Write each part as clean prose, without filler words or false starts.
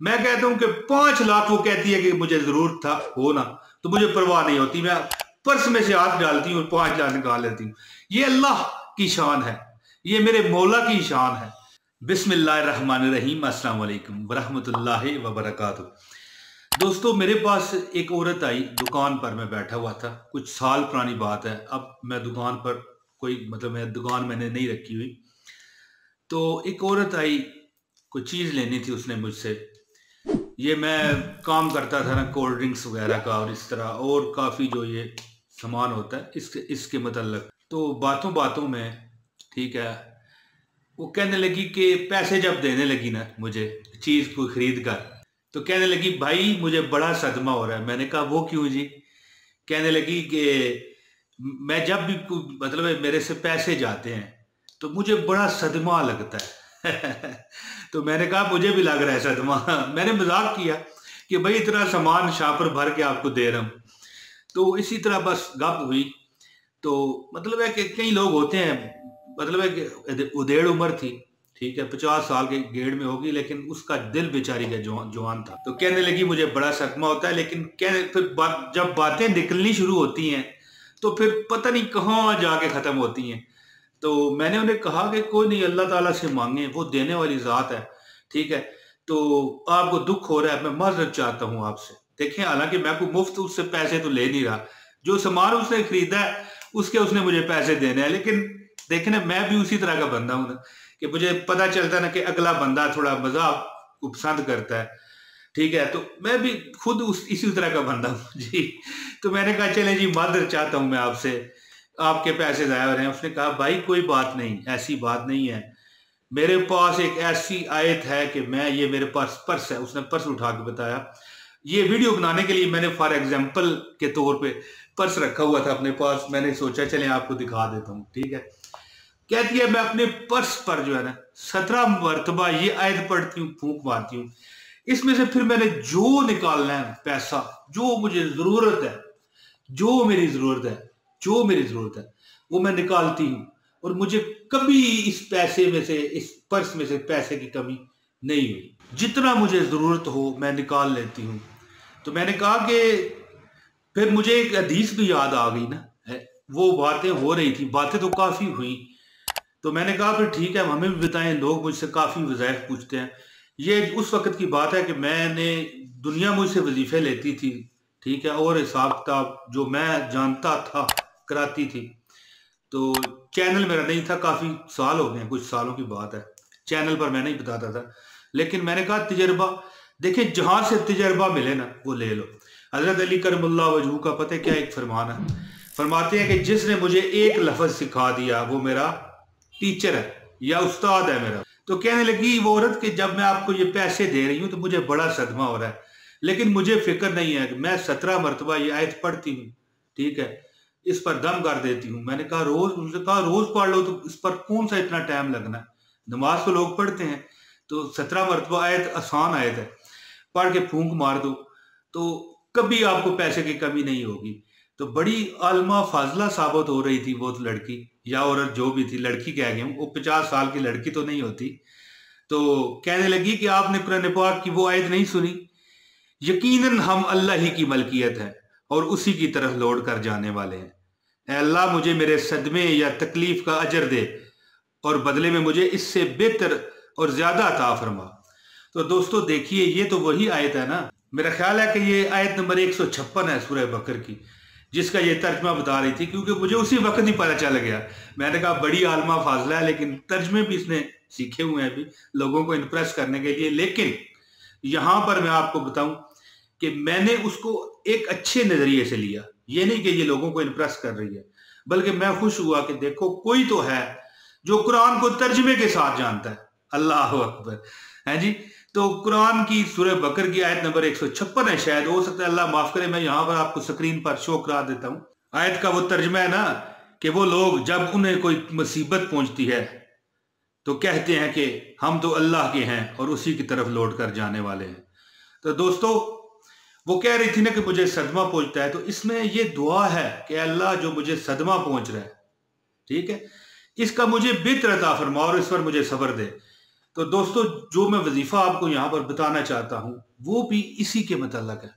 मैं कहता हूं कि 5 लाख वो कहती है कि मुझे जरूरत था हो ना, तो मुझे परवाह नहीं होती, मैं पर्स में से हाथ डालती हूँ और 5 लाख निकाल लेती हूँ। ये अल्लाह की शान है, ये मेरे मौला की शान है। बिस्मिल्लाहिर्रहमानिर्रहीम, अस्सलाम वालेकुम वरहमतुल्लाहि वबरकातुहू। दोस्तों, मेरे पास एक औरत आई दुकान पर, मैं बैठा हुआ था, कुछ साल पुरानी बात है। अब मैं दुकान पर कोई मतलब मैं दुकान मैंने नहीं रखी हुई। तो एक औरत आई, कोई चीज़ लेनी थी उसने मुझसे। ये मैं काम करता था ना कोल्ड ड्रिंक्स वगैरह का और इस तरह और काफ़ी जो ये सामान होता है इसके इसके मतलब। तो बातों बातों में, ठीक है, वो कहने लगी कि पैसे जब देने लगी ना मुझे चीज़ को खरीद कर, तो कहने लगी भाई मुझे बड़ा सदमा हो रहा है। मैंने कहा वो क्यों जी? कहने लगी कि मैं जब भी मतलब मेरे से पैसे जाते हैं तो मुझे बड़ा सदमा लगता है। तो मैंने कहा मुझे भी लग रहा है सदमा। मैंने मजाक किया कि भाई इतना सामान शापर भर के आपको दे रहा हूँ। तो इसी तरह बस गप हुई। तो मतलब है कि कई लोग होते हैं, मतलब है कि उधेड़ उम्र थी, ठीक है, 50 साल के गेड़ में होगी, लेकिन उसका दिल बेचारी का जवान था। तो कहने लगी मुझे बड़ा सदमा होता है, लेकिन कहने फिर जब बातें निकलनी शुरू होती हैं तो फिर पता नहीं कहाँ जाके खत्म होती हैं। तो मैंने उन्हें कहा कि कोई नहीं, अल्लाह ताला से मांगे, वो देने वाली ज़ात है, ठीक है। तो आपको दुख हो रहा है, मैं माजरत चाहता हूँ आपसे। देखें, हालांकि मैं कोई मुफ्त उससे पैसे तो ले नहीं रहा, जो सामान उसने खरीदा है उसके उसने मुझे पैसे देने हैं। लेकिन देखें ना, मैं भी उसी तरह का बंदा हूँ ना, कि मुझे पता चलता है ना कि अगला बंदा थोड़ा मजाक को पसंद करता है, ठीक है, तो मैं भी खुद उस इसी तरह का बंदा हूँ जी। तो मैंने कहा चले जी, मादर चाहता हूँ मैं आपसे, आपके पैसे जाया हो रहे हैं। उसने कहा भाई कोई बात नहीं, ऐसी बात नहीं है, मेरे पास एक ऐसी आयत है कि मैं, ये मेरे पास पर्स है, उसने पर्स उठा के बताया। ये वीडियो बनाने के लिए मैंने फॉर एग्जाम्पल के तौर पे पर्स रखा हुआ था अपने पास, मैंने सोचा चले आपको दिखा देता हूँ, ठीक है। कहती है मैं अपने पर्स पर जो है ना 17 मरतबा ये आयत पढ़ती हूँ, फूंक मारती हूँ, इसमें से फिर मैंने जो निकालना है पैसा, जो मुझे जरूरत है, जो मेरी जरूरत है, जो मेरी जरूरत है, वो मैं निकालती हूँ। और मुझे कभी इस पैसे में से, इस पर्स में से पैसे की कमी नहीं हुई। जितना मुझे जरूरत हो मैं निकाल लेती हूँ। तो मैंने कहा कि फिर मुझे एक हदीस भी याद आ गई ना, है, वो बातें हो रही थी, बातें तो काफी हुई। तो मैंने कहा फिर ठीक है, हमें भी बताएं, लोग मुझसे काफी वज़ाइफ पूछते हैं। ये उस वक्त की बात है कि मैंने, दुनिया मुझसे वजीफे लेती थी, ठीक है, और हिसाब किताब जो मैं जानता था कराती थी। तो चैनल मेरा नहीं था, काफी साल हो गए हैं, कुछ सालों की बात है, चैनल पर मैं नहीं बताता था। लेकिन मैंने कहा तजर्बा, देखिए जहां से तजर्बा मिले ना वो ले लो। हजरत अली करमुल्लाह वजहू का पता है क्या एक फरमान है, फरमाते हैं कि जिसने मुझे एक लफ्ज सिखा दिया वो मेरा टीचर है या उस्ताद है मेरा। तो कहने लगी वो औरत कि जब मैं आपको ये पैसे दे रही हूँ तो मुझे बड़ा सदमा हो रहा है, लेकिन मुझे फिक्र नहीं है कि मैं 17 मरतबा ये आयत पढ़ती हूँ, ठीक है, इस पर दम कर देती हूँ। मैंने कहा रोज, उसने कहा रोज पढ़ लो, तो इस पर कौन सा इतना टाइम लगना है, नमाज तो लोग पढ़ते हैं। तो 17 मरतबा आयत आसान आयत है, पढ़ के फूंक मार दो तो कभी आपको पैसे की कमी नहीं होगी। तो बड़ी आलमा फाजला साबित हो रही थी वो लड़की या औरत, जो भी थी, लड़की कह गई हूँ, वो 50 साल की लड़की तो नहीं होती। तो कहने लगी कि आपने कुरान पाक की वो आयत नहीं सुनी, यकीनन हम अल्लाह ही की मलकियत है और उसी की तरफ लौट कर जाने वाले हैं। ऐ अल्लाह मुझे मेरे सदमे या तकलीफ का अजर दे और बदले में मुझे इससे बेहतर और ज्यादा अता फरमा। तो दोस्तों देखिए, ये तो वही आयत है ना, मेरा ख्याल है कि ये आयत नंबर 156 है सूरह बकर की, जिसका ये तर्जमा बता रही थी, क्योंकि मुझे उसी वक्त ही पता चल गया। मैंने कहा बड़ी आलमा फाजला है, लेकिन तर्जमे भी इसने सीखे हुए हैं अभी लोगों को इम्प्रेस करने के लिए। लेकिन यहां पर मैं आपको बताऊं कि मैंने उसको एक अच्छे नजरिए से लिया, ये नहीं कि ये लोगों को इम्प्रेस कर रही है, बल्कि मैं खुश हुआ कि देखो कोई तो है जो कुरान को तर्जमे के साथ जानता है। अल्लाह अकबर है जी। तो कुरान की सूरह बकर की आयत नंबर 156 है, शायद, हो सकता है, अल्लाह माफ करे, मैं यहां पर आपको स्क्रीन पर शो करा देता हूं। आयत का वो तर्जमा है ना कि वो लोग जब उन्हें कोई मुसीबत पहुंचती है तो कहते हैं कि हम तो अल्लाह के हैं और उसी की तरफ लौट कर जाने वाले हैं। तो दोस्तों, वो कह रही थी ना कि मुझे सदमा पहुंचता है, तो इसमें ये दुआ है कि अल्लाह जो मुझे सदमा पहुंच रहा है, ठीक है, इसका मुझे बेहतर अता फरमा और इस पर मुझे सब्र दे। तो दोस्तों, जो मैं वजीफा आपको यहाँ पर बताना चाहता हूँ वो भी इसी के मतलब है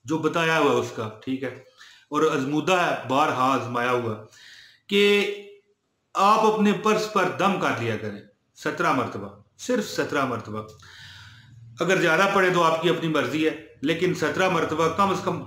जो बताया हुआ है उसका, ठीक है। और अजमुदा है, बारहा आजमाया हुआ, कि आप अपने पर्स पर दम कर लिया करें 17 मरतबा, सिर्फ 17 मरतबा। अगर ज्यादा पड़े तो आपकी अपनी मर्जी है, लेकिन 17 मरतबा कम से कम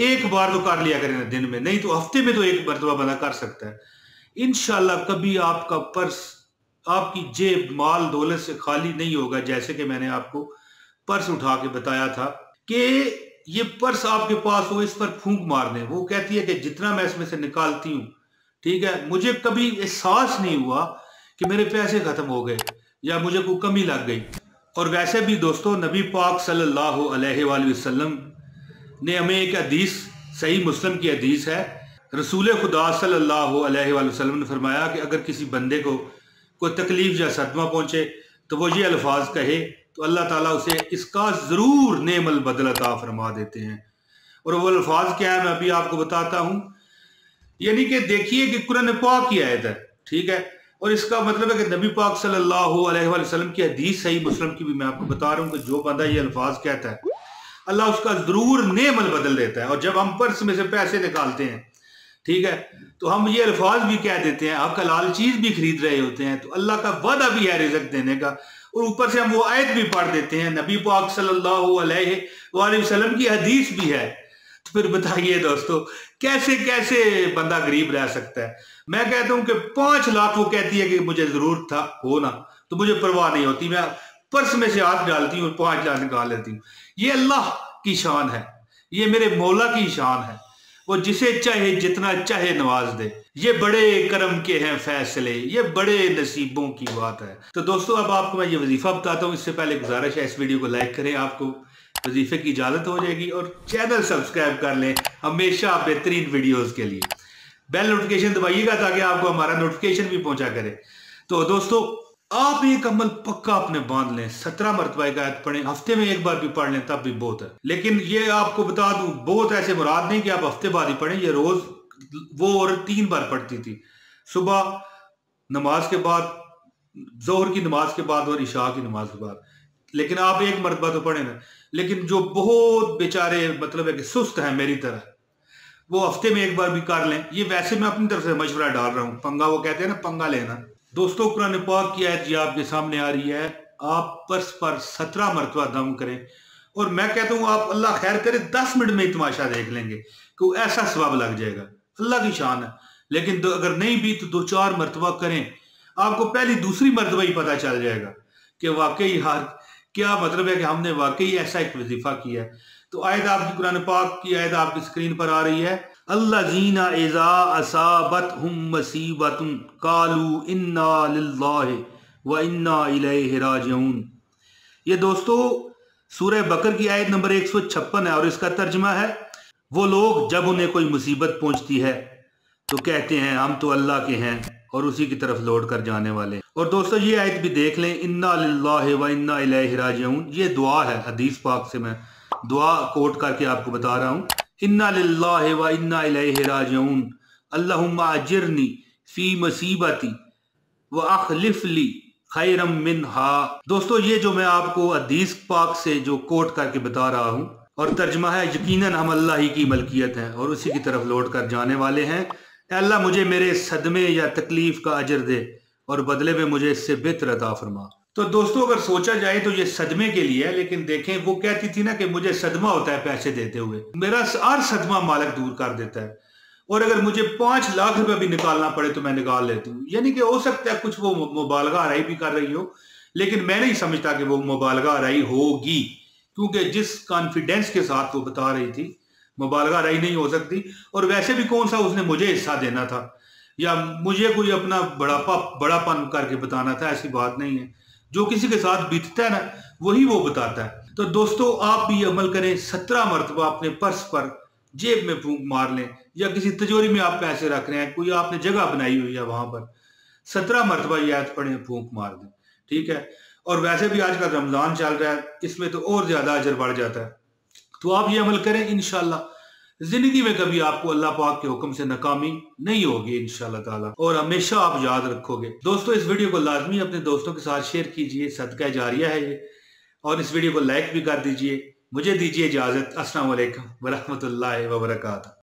एक बार तो कर लिया करें दिन में, नहीं तो हफ्ते में तो एक मरतबा बंदा कर सकता है। इंशाल्लाह कभी आपका पर्स, आपकी जेब माल दौलत से खाली नहीं होगा। जैसे कि मैंने आपको पर्स उठा के बताया था कि ये पर्स आपके पास हो, इस पर फूंक मार दें। वो कहती है कि जितना मैं इसमें से निकालती हूँ, ठीक है, मुझे कभी एहसास नहीं हुआ कि मेरे पैसे खत्म हो गए या मुझे कोई कमी लग गई। और वैसे भी दोस्तों, नबी पाक सल्लल्लाहु अलैहि वसल्लम ने हमें एक हदीस, सही मुस्लिम की हदीस है, रसूल खुदा सल्लल्लाहु अलैहि वसल्लम ने फरमाया कि अगर किसी बंदे को कोई तकलीफ या सदमा पहुंचे तो वो ये अल्फाज कहे तो अल्लाह ताला उसे इसका जरूर नेमल बदल अता फरमा देते हैं। और वो अल्फाज क्या है, मैं अभी आपको बताता हूं। यानी कि देखिए कि कुरान पाक की आयत है, ठीक है, और इसका मतलब है कि नबी पाक सल्लल्लाहु अलैहि वसल्लम की हदीस सही मुस्लिम की भी मैं आपको बता रहा हूं कि जो बंदा ये अल्फाज कहता है अल्लाह उसका जरूर नेमल बदल देता है। और जब हम पर्स में से पैसे निकालते हैं, ठीक है, तो हम ये अल्फाज भी कह देते हैं, आप हलाल चीज भी खरीद रहे होते हैं तो अल्लाह का वादा भी है रिज़्क़ देने का, और ऊपर से हम वो आयत भी पढ़ देते हैं, नबी पाक सल्लल्लाहु अलैहि वसल्लम की हदीस भी है। तो फिर बताइए दोस्तों, कैसे कैसे बंदा गरीब रह सकता है। मैं कहता हूं कि 5 लाख वो कहती है कि मुझे जरूरत था हो ना, तो मुझे परवाह नहीं होती, मैं पर्स में से हाथ डालती हूँ और 5 लाख निकाल लेती हूँ। ये अल्लाह की शान है, ये मेरे मौला की शान है, वो जिसे चाहे जितना चाहे नवाज दे। ये बड़े करम के हैं फैसले, ये बड़े नसीबों की बात है। तो दोस्तों, अब आपको मैं ये वजीफा बताता हूँ। इससे पहले गुजारिश है इस वीडियो को लाइक करें, आपको वजीफे की इजाजत हो जाएगी, और चैनल सब्सक्राइब कर लें हमेशा बेहतरीन वीडियोस के लिए। बेल नोटिफिकेशन दबाइएगा ताकि आपको हमारा नोटिफिकेशन भी पहुंचा करे। तो दोस्तों, आप एक अमल पक्का अपने बांध लें, 17 मरतबा एक आयत पढ़ें, हफ्ते में एक बार भी पढ़ लें तब भी बहुत है। लेकिन ये आपको बता दूं, बहुत ऐसे मुराद नहीं कि आप हफ्ते बाद ही पढ़ें, ये रोज वो और 3 बार पढ़ती थी, सुबह नमाज के बाद, जोहर की नमाज के बाद और इशा की नमाज के बाद। लेकिन आप एक मरतबा तो पढ़े ना। लेकिन जो बहुत बेचारे मतलब है कि सुस्त है मेरी तरह, वो हफ्ते में एक बार भी कर लें। ये वैसे मैं अपनी तरफ से मशवरा डाल रहा हूँ, पंगा वो कहते हैं ना, पंगा लेना। दोस्तों, कुरान पाक की आयत ये आपके सामने आ रही है, आप पर्स पर 17 मरतबा दम करें, और मैं कहता हूँ आप अल्लाह खैर करे 10 मिनट में ही तमाशा देख लेंगे कि ऐसा सवाब लग जाएगा। अल्लाह की शान है। लेकिन अगर नहीं भी तो 2-4 मरतबा करें, आपको पहली दूसरी मरतबा ही पता चल जाएगा कि वाकई यार क्या मतलब है कि हमने वाकई ऐसा एक वजीफा किया है। तो आयत आपकी कुरान पाक की आयत आपकी स्क्रीन पर आ रही है, अल्लज़ीना इज़ा असाबतहुम मुसीबतुन कालू इन्ना लिल्लाहि व इन्ना इलैहि राजिऊन। ये दोस्तों सूरह बकर की आयत नंबर 156 है, और इसका तर्जमा है, वो लोग जब उन्हें कोई मुसीबत पहुंचती है तो कहते हैं हम तो अल्लाह के हैं और उसी की तरफ लौट कर जाने वाले। और दोस्तों, ये आयत भी देख लें, इन्ना लिल्लाहि व इन्ना इलैहि राजिऊन, ये दुआ है, हदीस पाक से मैं दुआ कोट करके आपको बता रहा हूँ। इन्ना लिल्लाहि व इन्ना इलैहि राजिऊन अल्लाहुम्मा अजिरनी फी मुसीबती व अखलिफ ली खैरम मिनहा। दोस्तों, ये जो मैं आपको हदीस पाक से जो कोट करके बता रहा हूँ, और तर्जमा है, यकीनन हम अल्लाह ही की मलकियत हैं और उसी की तरफ लौट कर जाने वाले हैं। अल्लाह मुझे मेरे सदमे या तकलीफ का अजर दे और बदले में मुझे इससे बेहतर अता फरमा। तो दोस्तों, अगर सोचा जाए तो ये सदमे के लिए है, लेकिन देखें वो कहती थी ना कि मुझे सदमा होता है पैसे देते हुए, मेरा हर सदमा मालिक दूर कर देता है, और अगर मुझे 5 लाख रुपए भी निकालना पड़े तो मैं निकाल लेती हूँ। यानी कि हो सकता है कुछ वो मुबालगा आराई भी कर रही हो, लेकिन मैं नहीं समझता कि वो मुबालगा आराई होगी, क्योंकि जिस कॉन्फिडेंस के साथ वो बता रही थी, मुबालगा आराई नहीं हो सकती। और वैसे भी कौन सा उसने मुझे हिस्सा देना था या मुझे कोई अपना बड़ापन करके बताना था, ऐसी बात नहीं है। जो किसी के साथ बीतता है ना, वही वो बताता है। तो दोस्तों, आप भी अमल करें, 17 मरतबा अपने पर्स पर जेब में फूंक मार लें, या किसी तिजोरी में आप पैसे रख रहे हैं, कोई आपने जगह बनाई हुई है वहां पर 17 मरतबा ये आयत पढ़ें, फूंक मार दें, ठीक है। और वैसे भी आजकल रमजान चल रहा है, इसमें तो और ज्यादा अजर बढ़ जाता है। तो आप ये अमल करें, इंशाल्लाह जिंदगी में कभी आपको अल्लाह पाक के हुक्म से नाकामी नहीं होगी इंशाल्लाह ताला, और हमेशा आप याद रखोगे। दोस्तों, इस वीडियो को लाजमी अपने दोस्तों के साथ शेयर कीजिए, सदका जारिया है ये, और इस वीडियो को लाइक भी कर दीजिए। मुझे दीजिए इजाजत। अस्सलाम वालेकुम व रहमतुल्लाहि व बरकातहू।